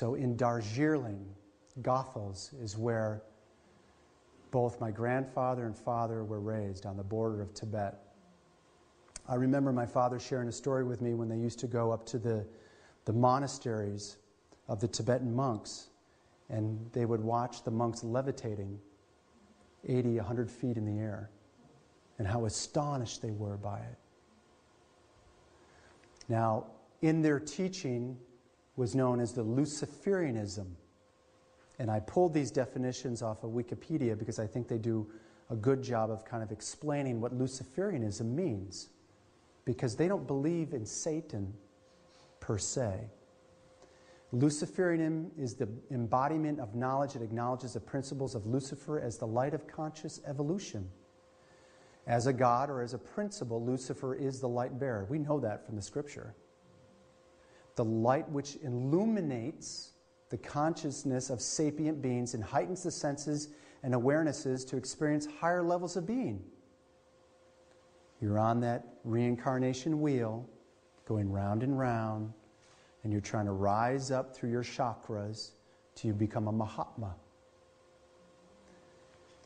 So in Darjeeling, Gothels is where both my grandfather and father were raised, on the border of Tibet. I remember my father sharing a story with me when they used to go up to the monasteries of the Tibetan monks, and they would watch the monks levitating 80, 100 feet in the air, and how astonished they were by it. Now, in their teaching was known as the Luciferianism. And I pulled these definitions off of Wikipedia because I think they do a good job of kind of explaining what Luciferianism means. Because they don't believe in Satan per se. Luciferianism is the embodiment of knowledge that acknowledges the principles of Lucifer as the light of conscious evolution. As a god or as a principle, Lucifer is the light bearer. We know that from the scripture. The light which illuminates the consciousness of sapient beings and heightens the senses and awarenesses to experience higher levels of being. You're on that reincarnation wheel, going round and round, and you're trying to rise up through your chakras till you become a Mahatma.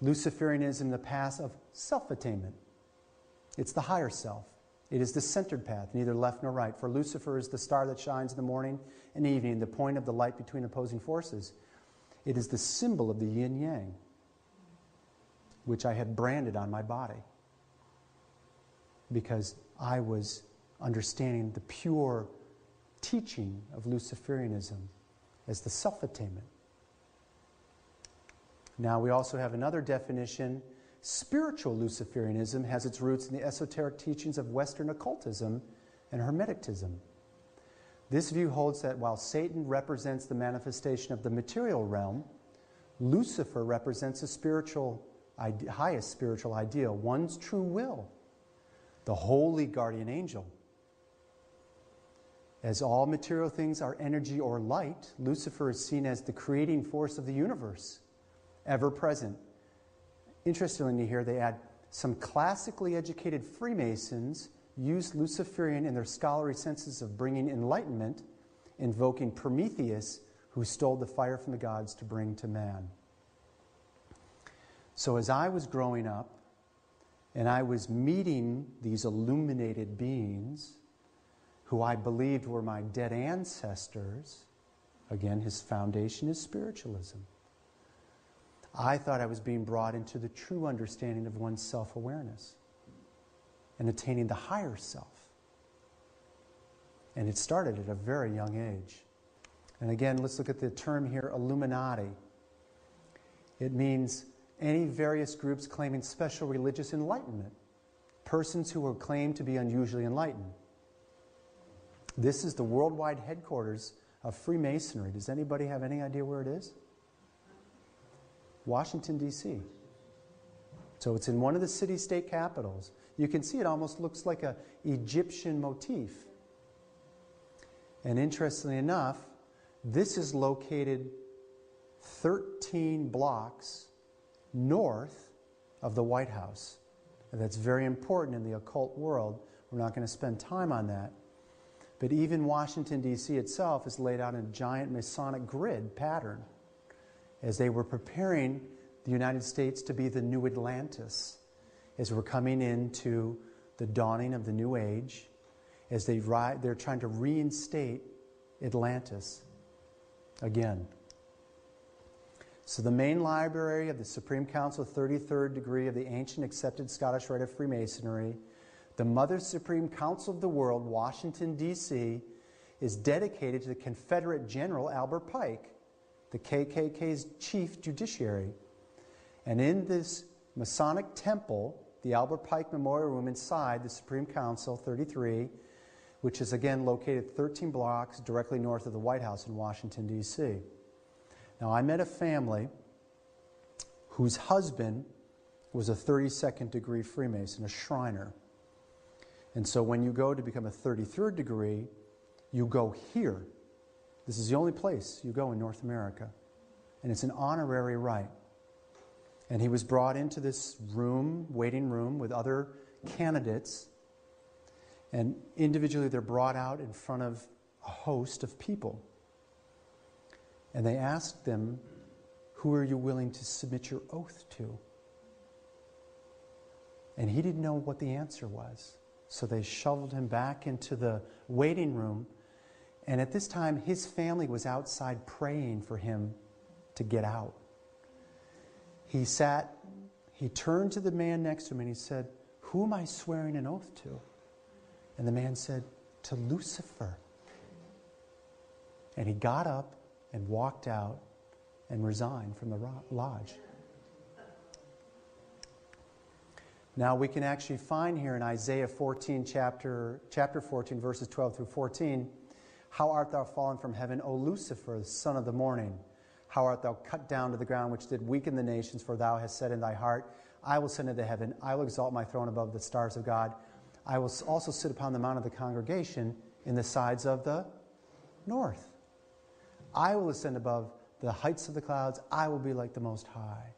Luciferianism, the path of self-attainment. It's the higher self. It is the centered path, neither left nor right. For Lucifer is the star that shines in the morning and evening, the point of the light between opposing forces. It is the symbol of the yin-yang, which I had branded on my body, because I was understanding the pure teaching of Luciferianism as the self-attainment. Now we also have another definition. Spiritual Luciferianism has its roots in the esoteric teachings of Western occultism and Hermeticism. This view holds that while Satan represents the manifestation of the material realm, Lucifer represents the highest spiritual ideal, one's true will, the holy guardian angel. As all material things are energy or light, Lucifer is seen as the creating force of the universe, ever present. Interestingly here, they add, some classically educated Freemasons used Luciferian in their scholarly senses of bringing enlightenment, invoking Prometheus, who stole the fire from the gods to bring to man. So as I was growing up, and I was meeting these illuminated beings, who I believed were my dead ancestors, again, his foundation is spiritualism. I thought I was being brought into the true understanding of one's self-awareness and attaining the higher self. And it started at a very young age. And again, let's look at the term here, Illuminati. It means any various groups claiming special religious enlightenment, persons who are claimed to be unusually enlightened. This is the worldwide headquarters of Freemasonry. Does anybody have any idea where it is? Washington, D.C. So it's in one of the city-state capitals. You can see it almost looks like an Egyptian motif. And interestingly enough, this is located 13 blocks north of the White House. And that's very important in the occult world. We're not going to spend time on that. But even Washington, D.C. itself is laid out in a giant Masonic grid pattern as they were preparing the United States to be the new Atlantis, as we're coming into the dawning of the new age, as they're trying to reinstate Atlantis again. So the main library of the Supreme Council, 33rd degree of the ancient accepted Scottish Rite of Freemasonry, the Mother Supreme Council of the World, Washington, D.C., is dedicated to the Confederate General Albert Pike, the KKK's chief judiciary. And in this Masonic temple, the Albert Pike Memorial Room inside the Supreme Council, 33, which is again located 13 blocks directly north of the White House in Washington, D.C. Now, I met a family whose husband was a 32nd degree Freemason, a Shriner. And so when you go to become a 33rd degree, you go here. This is the only place you go in North America. And it's an honorary rite. And he was brought into this room, waiting room, with other candidates. And individually they're brought out in front of a host of people. And they asked them, who are you willing to submit your oath to? And he didn't know what the answer was. So they shoveled him back into the waiting room. And at this time, his family was outside praying for him to get out. He turned to the man next to him and he said, who am I swearing an oath to? And the man said, to Lucifer. And he got up and walked out and resigned from the lodge. Now we can actually find here in Isaiah 14, chapter 14, verses 12 through 14, how art thou fallen from heaven, O Lucifer, the son of the morning? How art thou cut down to the ground, which did weaken the nations? For thou hast said in thy heart, I will ascend into heaven. I will exalt my throne above the stars of God. I will also sit upon the mount of the congregation in the sides of the north. I will ascend above the heights of the clouds. I will be like the Most High.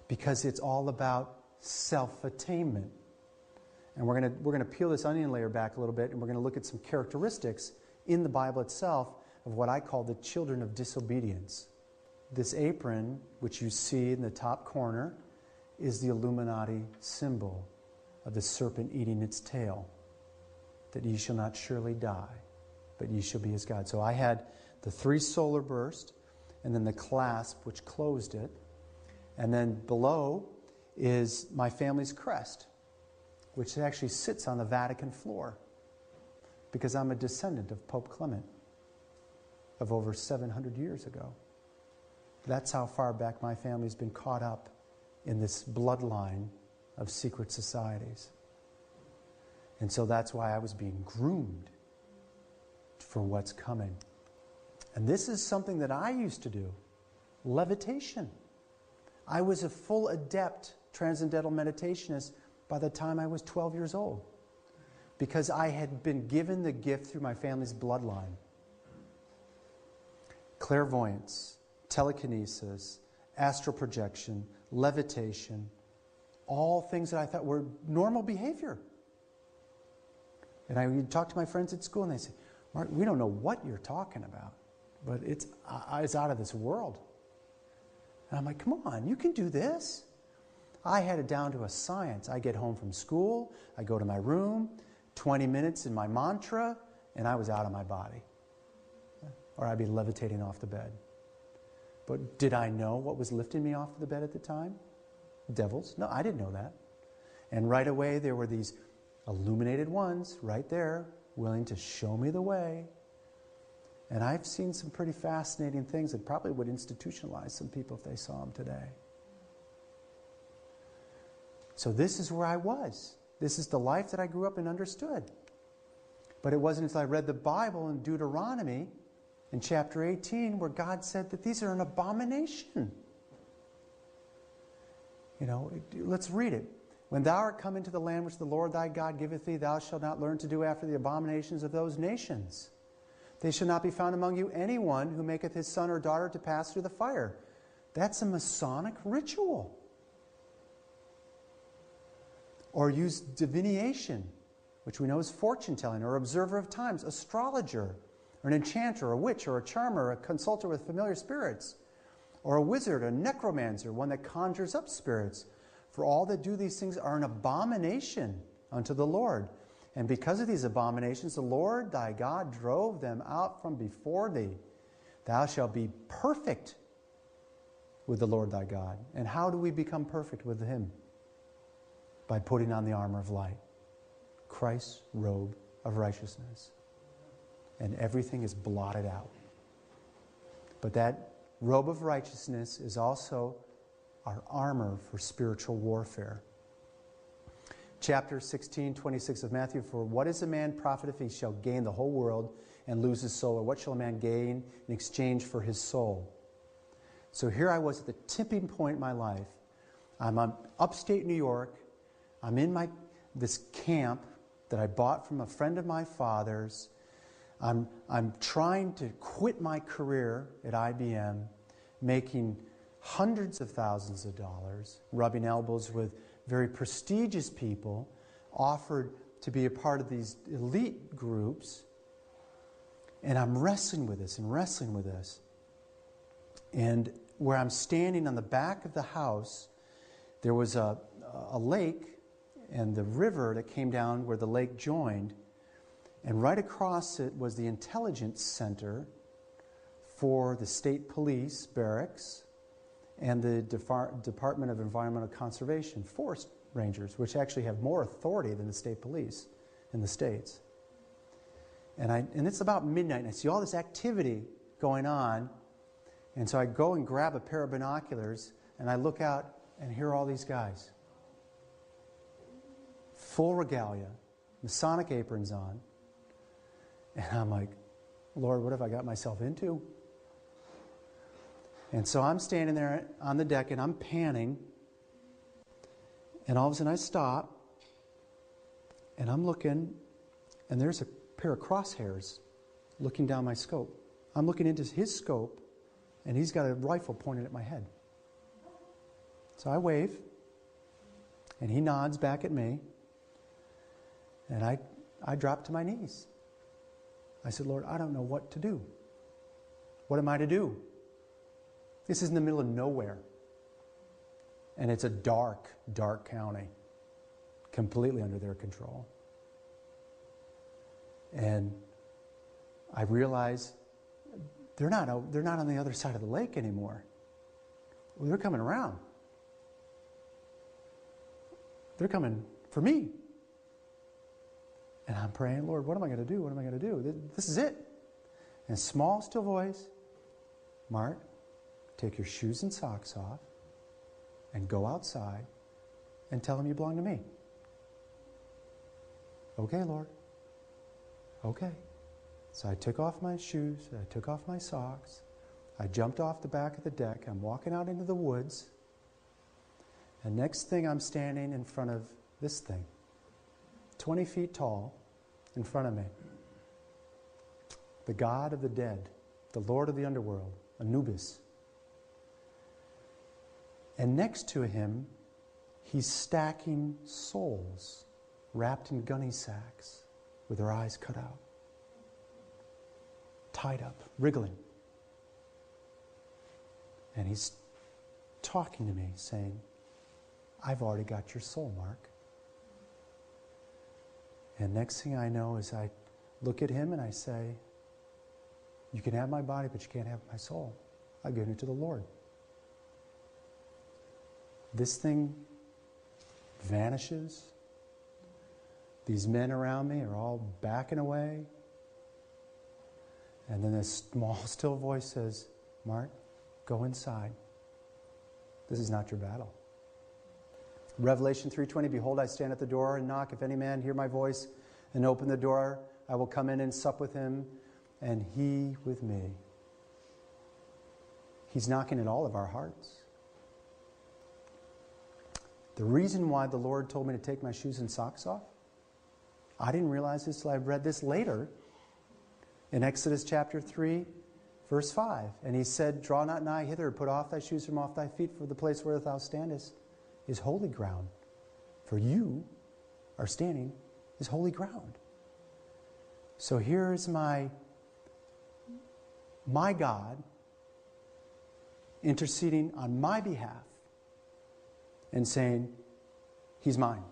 Because it's all about self-attainment. And we're going to peel this onion layer back a little bit, and we're going to look at some characteristics in the Bible itself of what I call the children of disobedience. This apron, which you see in the top corner, is the Illuminati symbol of the serpent eating its tail, that ye shall not surely die, but ye shall be as God. So I had the 3 solar burst, and then the clasp, which closed it, and then below is my family's crest, which actually sits on the Vatican floor, because I'm a descendant of Pope Clement of over 700 years ago. That's how far back my family's been caught up in this bloodline of secret societies. And so that's why I was being groomed for what's coming. And this is something that I used to do, levitation. I was a full adept transcendental meditationist by the time I was 12 years old, because I had been given the gift through my family's bloodline. Clairvoyance, telekinesis, astral projection, levitation, all things that I thought were normal behavior. And I would talk to my friends at school and they say, Mark, we don't know what you're talking about, but it's out of this world. And I'm like, come on, you can do this. I had it down to a science. I get home from school, I go to my room, 20 minutes in my mantra, and I was out of my body. Or I'd be levitating off the bed. But did I know what was lifting me off the bed at the time? Devils? No, I didn't know that. And right away there were these illuminated ones right there, willing to show me the way. And I've seen some pretty fascinating things that probably would institutionalize some people if they saw them today. So this is where I was. This is the life that I grew up and understood. But it wasn't until I read the Bible in Deuteronomy in chapter 18 where God said that these are an abomination. You know, let's read it. When thou art come into the land which the Lord thy God giveth thee, thou shalt not learn to do after the abominations of those nations. They shall not be found among you anyone who maketh his son or daughter to pass through the fire. That's a Masonic ritual. Or use divination, which we know is fortune telling, or observer of times, astrologer, or an enchanter, or a witch, or a charmer, or a consulter with familiar spirits, or a wizard, a necromancer, one that conjures up spirits. For all that do these things are an abomination unto the Lord. And because of these abominations, the Lord thy God drove them out from before thee. Thou shalt be perfect with the Lord thy God. And how do we become perfect with him? By putting on the armor of light, Christ's robe of righteousness. And everything is blotted out. But that robe of righteousness is also our armor for spiritual warfare. Chapter 16, 26 of Matthew, for what is a man profit if he shall gain the whole world and lose his soul? Or what shall a man gain in exchange for his soul? So here I was at the tipping point in my life. I'm on upstate New York. I'm in this camp that I bought from a friend of my father's. I'm trying to quit my career at IBM, making hundreds of thousands of dollars, rubbing elbows with very prestigious people, offered to be a part of these elite groups. And I'm wrestling with this and wrestling with this. And where I'm standing on the back of the house, there was a lake and the river that came down where the lake joined. And right across it was the intelligence center for the state police barracks and the Department of Environmental Conservation, forest rangers, which actually have more authority than the state police in the States. And it's about midnight, and I see all this activity going on. And so I go and grab a pair of binoculars, and I look out and hear all these guys. Full regalia, Masonic aprons on. And I'm like, Lord, what have I got myself into? And so I'm standing there on the deck, and I'm panning. And all of a sudden I stop, and I'm looking, and there's a pair of crosshairs looking down my scope. I'm looking into his scope, and he's got a rifle pointed at my head. So I wave, and he nods back at me, and I drop to my knees. I said, Lord, I don't know what to do. What am I to do? This is in the middle of nowhere. And it's a dark, dark county, completely under their control. And I realize they're not on the other side of the lake anymore. Well, they're coming around. They're coming for me. And I'm praying, Lord, what am I going to do? What am I going to do? This is it. And small, still voice, Mark, take your shoes and socks off and go outside and tell them you belong to me. Okay, Lord. Okay. So I took off my shoes, I took off my socks, I jumped off the back of the deck, I'm walking out into the woods, and next thing I'm standing in front of this thing, 20 feet tall, in front of me. The God of the dead, the Lord of the underworld, Anubis. And next to him, he's stacking souls wrapped in gunny sacks with their eyes cut out, tied up, wriggling. And he's talking to me, saying, I've already got your soul, Mark. And next thing I know is I look at him and I say, you can have my body, but you can't have my soul. I've given it to the Lord. This thing vanishes. These men around me are all backing away. And then this small, still voice says, Mark, go inside. This is not your battle. Revelation 3:20, behold, I stand at the door and knock. If any man hear my voice and open the door, I will come in and sup with him, and he with me. He's knocking at all of our hearts. The reason why the Lord told me to take my shoes and socks off, I didn't realize this till I read this later in Exodus chapter 3, verse 5. And he said, draw not nigh hither, put off thy shoes from off thy feet, for the place where thou standest is holy ground. For you are standing is holy ground. So here is my God interceding on my behalf and saying, he's mine.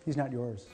He's not yours.